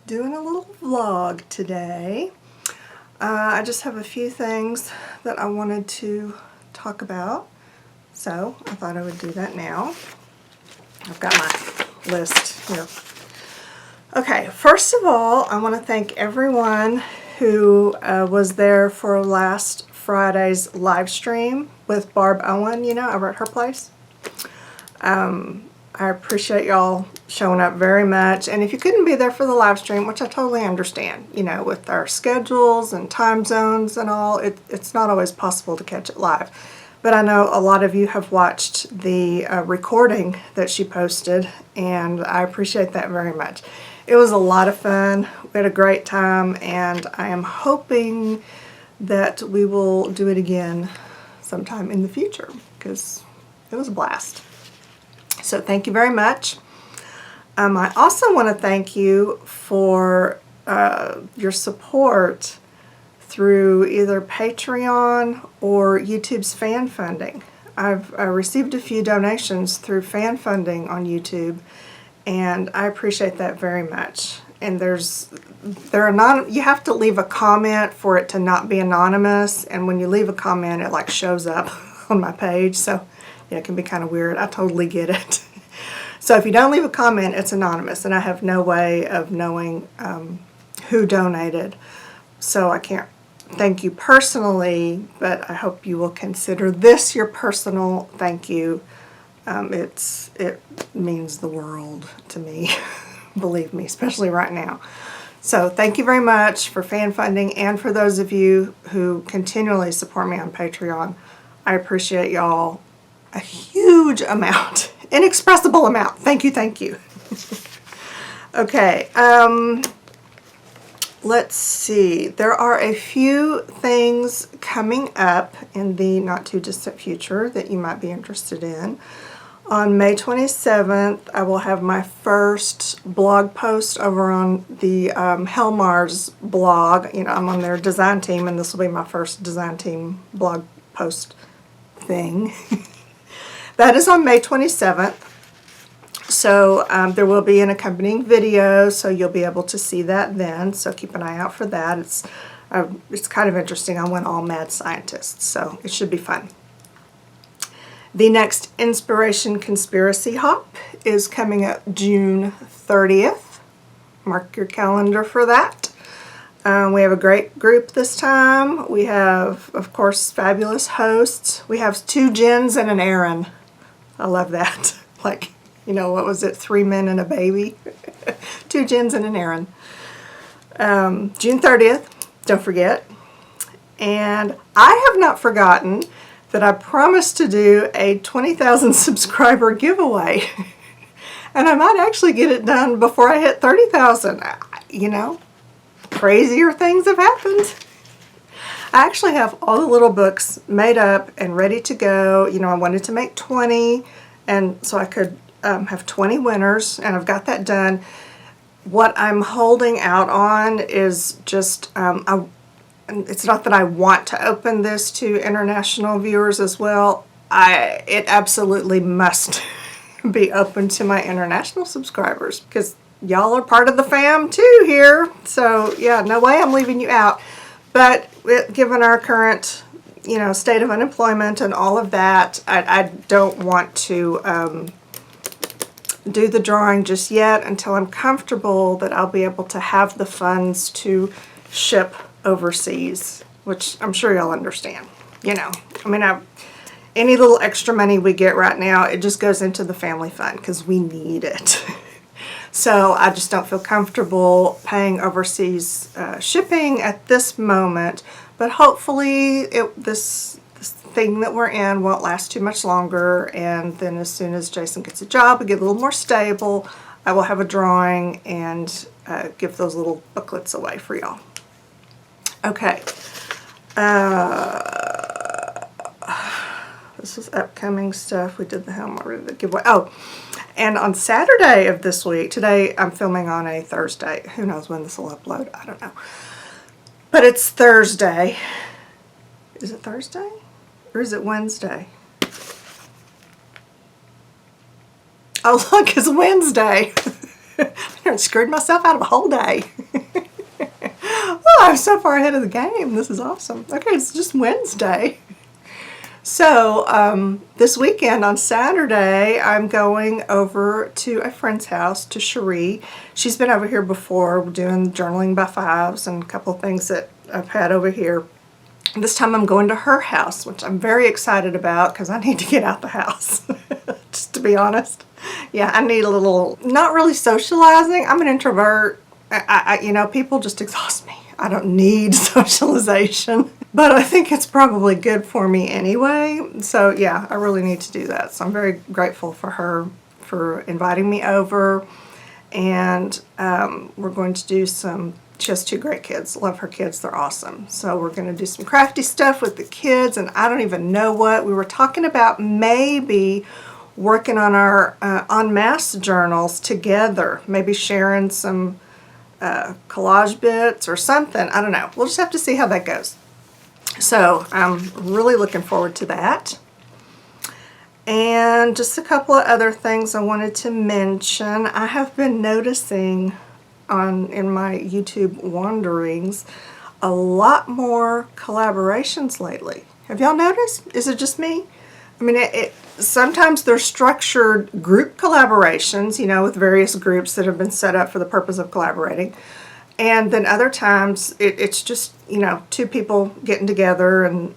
doing a little vlog today. I just have a few things that I wanted to talk about, so I thought I would do that now. I've got my list here. Okay, first of all, I want to thank everyone who was there for last Friday's live stream with Barb Owen, over at her place. I appreciate y'all showing up very much, and if you couldn't be there for the live stream, which I totally understand, with our schedules and time zones and all, it's not always possible to catch it live. But I know a lot of you have watched the recording that she posted, and I appreciate that very much. It was a lot of fun. We had a great time, and I am hoping that we will do it again sometime in the future, because it was a blast. So thank you very much. I also want to thank you for your support through either Patreon or YouTube's fan funding. I've received a few donations through fan funding on YouTube, and I appreciate that very much. And you have to leave a comment for it to not be anonymous, and when you leave a comment, it like shows up on my page, so yeah, it can be kind of weird. I totally get it. So if you don't leave a comment, it's anonymous, and I have no way of knowing who donated. So I can't thank you personally, but I hope you will consider this your personal thank you. It means the world to me, believe me, especially right now. So thank you very much for fan funding, and for those of you who continually support me on Patreon. I appreciate y'all a huge amount, inexpressible amount. Thank you, thank you. Okay, let's see. There are a few things coming up in the not too distant future that you might be interested in. On May 27th, I will have my first blog post over on the Helmar's blog. I'm on their design team, and this will be my first design team blog post thing. That is on May 27th. So there will be an accompanying video, so you'll be able to see that then. So keep an eye out for that. It's kind of interesting. I went all mad scientist, so it should be fun. The next Inspiration Conspiracy Hop is coming up June 30th. Mark your calendar for that. We have a great group this time. We have, of course, fabulous hosts. We have 2 Jens and an Aaron. I love that. Like, what was it? 3 men and a baby? 2 Jens and an Aaron. June 30th, don't forget. And I have not forgotten that I promised to do a 20,000 subscriber giveaway. And I might actually get it done before I hit 30,000. Crazier things have happened. I actually have all the little books made up and ready to go. I wanted to make 20, and so I could have 20 winners, and I've got that done. What I'm holding out on is just, it's not that I want to open this to international viewers as well. It absolutely must be open to my international subscribers, because y'all are part of the fam too here. So yeah, no way I'm leaving you out. But given our current, state of unemployment and all of that, I don't want to do the drawing just yet until I'm comfortable that I'll be able to have the funds to ship overseas, which I'm sure y'all understand. Any little extra money we get right now, it just goes into the family fund because we need it. So I just don't feel comfortable paying overseas shipping at this moment, but hopefully this thing that we're in won't last too much longer, and then as soon as Jason gets a job, we get a little more stable, I will have a drawing and give those little booklets away for y'all. Okay. This is upcoming stuff. We did the Helmar giveaway. Oh, and on Saturday of this week, today I'm filming on a Thursday. Who knows when this will upload? I don't know. But it's Thursday. Is it Thursday? Or is it Wednesday? Oh, look, it's Wednesday. I screwed myself out of a whole day. Oh, I'm so far ahead of the game. This is awesome. Okay, it's just Wednesday. So this weekend on Saturday, I'm going over to a friend's house, to Cherie. She's been over here before doing journaling by fives and a couple of things that I've had over here. This time I'm going to her house, which I'm very excited about because I need to get out the house, just to be honest. Yeah, I need a little, not really socializing. I'm an introvert. You know, people just exhaust me. I don't need socialization, but I think it's probably good for me anyway. So yeah, I really need to do that. So I'm very grateful for her for inviting me over, and we're going to do some, she has 2 great kids. Love her kids. They're awesome. So we're going to do some crafty stuff with the kids, and I don't even know what. We were talking about maybe working on our on Masse journals together, maybe sharing some collage bits or something. I don't know. We'll just have to see how that goes. So I'm really looking forward to that. And just a couple of other things I wanted to mention. I have been noticing in my YouTube wanderings a lot more collaborations lately. Have y'all noticed? Is it just me? I mean, sometimes they're structured group collaborations, you know, with various groups that have been set up for the purpose of collaborating. And then other times it's just, you know, 2 people getting together and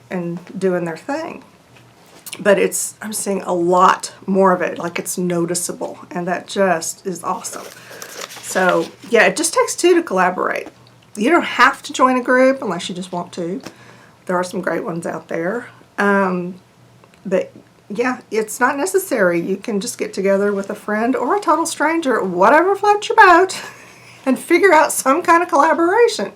doing their thing. But I'm seeing a lot more of it, like it's noticeable, and that just is awesome. So yeah, it just takes 2 to collaborate. You don't have to join a group unless you just want to. There are some great ones out there. But yeah, it's not necessary. You can just get together with a friend or a total stranger, whatever floats your boat, and figure out some kind of collaboration.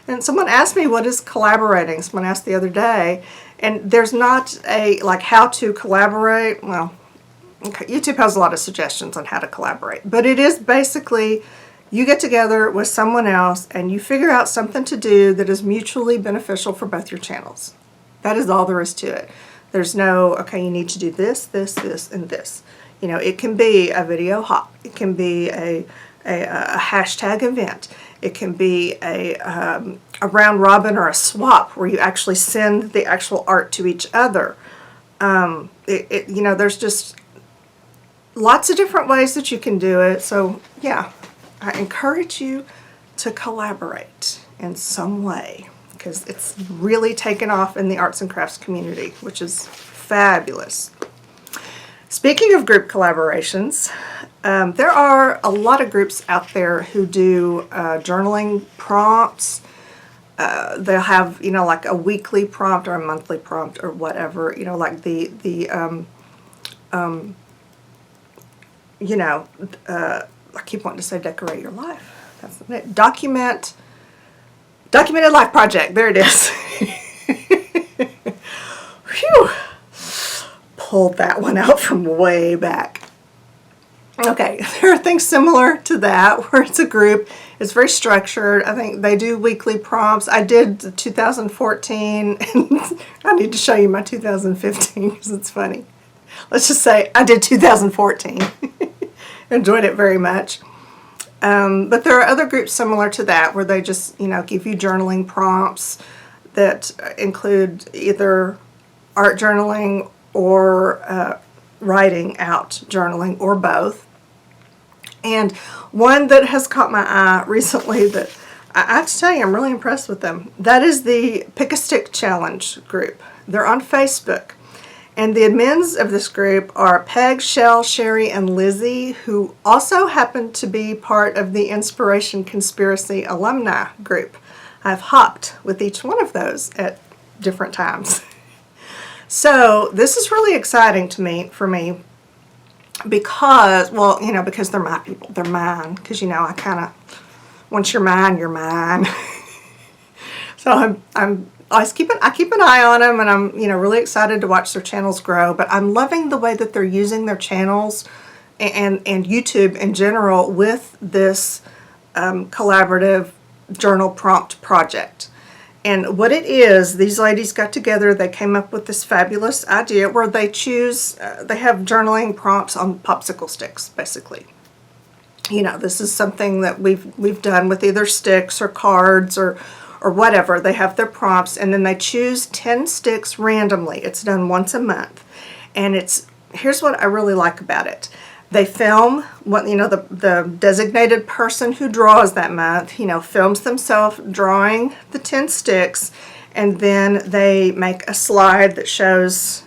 And someone asked me, what is collaborating? Someone asked the other day, and there's not a, like, how to collaborate. Well, okay, YouTube has a lot of suggestions on how to collaborate, but it is basically you get together with someone else and you figure out something to do that is mutually beneficial for both your channels. That is all there is to it. There's no, okay, you need to do this, this, this, and this. You know, it can be a video hop. It can be a hashtag event. It can be a round robin or a swap where you actually send the actual art to each other. You know, there's just lots of different ways that you can do it. So yeah, I encourage you to collaborate in some way, because it's really taken off in the arts and crafts community, which is fabulous. Speaking of group collaborations, there are a lot of groups out there who do journaling prompts. They'll have, you know, like a weekly prompt or a monthly prompt or whatever, you know, like you know, I keep wanting to say decorate your life. That's it. Documented life project. There it is. Phew. Pulled that one out from way back. Okay, there are things similar to that where it's a group. It's very structured. I think they do weekly prompts. I did 2014, and I need to show you my 2015 because it's funny. Let's just say I did 2014. Enjoyed it very much. But there are other groups similar to that where they just, you know, give you journaling prompts that include either art journaling or writing out journaling, or both. And one that has caught my eye recently that I have to tell you, I'm really impressed with them. That is the Pick a Stick Challenge group. They're on Facebook. And the admins of this group are Peg, Shell, Sherry, and Lizzie, who also happen to be part of the Inspiration Conspiracy alumni group. I've hopped with each one of those at different times. So this is really exciting for me, because, well, you know, because they're my people. They're mine. Because, you know, I kind of, once you're mine, you're mine. So I keep an eye on them, and I'm, you know, really excited to watch their channels grow. But I'm loving the way that they're using their channels and YouTube in general with this collaborative journal prompt project. And what it is, these ladies got together, they came up with this fabulous idea where they choose, they have journaling prompts on popsicle sticks, basically. You know, this is something that we've done with either sticks or cards or whatever. They have their prompts, and then they choose 10 sticks randomly. It's done once a month. And here's what I really like about it. They film what, you know, the designated person who draws that month, you know, films themselves drawing the 10 sticks, and then they make a slide that shows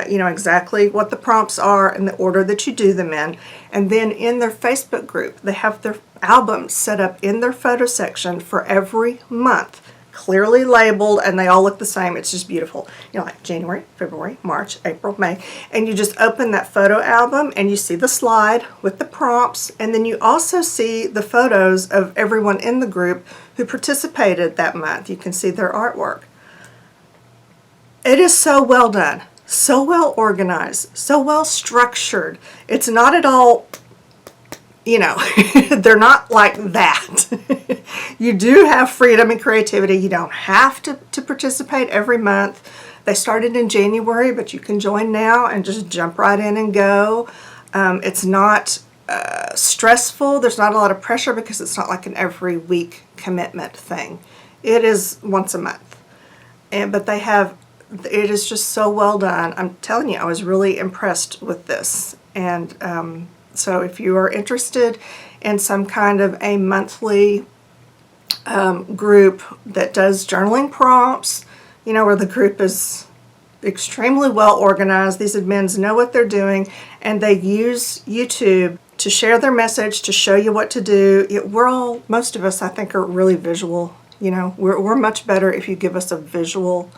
you know, exactly what the prompts are and the order that you do them in. And then in their Facebook group, they have their albums set up in their photo section for every month, clearly labeled, and they all look the same. It's just beautiful. You know, like January, February, March, April, May. And you just open that photo album and you see the slide with the prompts, and then you also see the photos of everyone in the group who participated that month. You can see their artwork. It is so well done. So well organized, so well structured. It's not at all, you know, they're not like that. You do have freedom and creativity. You don't have to participate every month. They started in January, but you can join now and just jump right in and go. It's not stressful. There's not a lot of pressure because it's not like an every week commitment thing. It is once a month. But they have, it is just so well done. I'm telling you, I was really impressed with this. And so if you are interested in some kind of a monthly group that does journaling prompts, you know, where the group is extremely well organized, these admins know what they're doing, and they use YouTube to share their message, to show you what to do. Most of us, I think, are really visual. You know, we're much better if you give us a visual.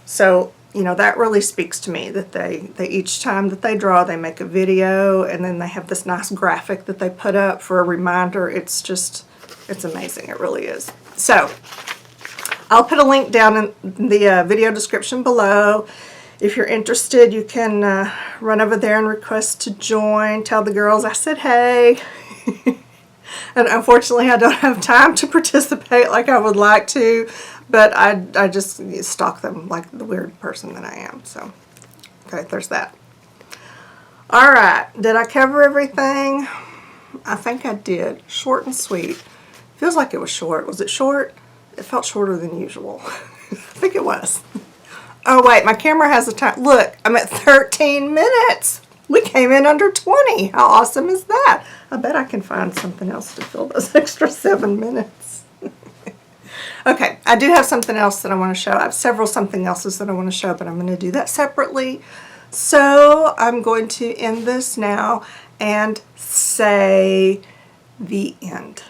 So, you know, that really speaks to me, that they each time that they draw, they make a video, and then they have this nice graphic that they put up for a reminder. It's amazing. It really is. So, I'll put a link down in the video description below. If you're interested, you can run over there and request to join. Tell the girls I said hey. And unfortunately, I don't have time to participate like I would like to. But I just stalk them like the weird person that I am. So, okay, there's that. All right, did I cover everything? I think I did. Short and sweet. Feels like it was short. Was it short? It felt shorter than usual. I think it was. Oh, wait, my camera has a time. Look, I'm at 13 minutes. We came in under 20. How awesome is that? I bet I can find something else to fill those extra 7 minutes. Okay, I do have something else that I want to show. I have several something else's that I want to show, but I'm going to do that separately. So I'm going to end this now and say the end.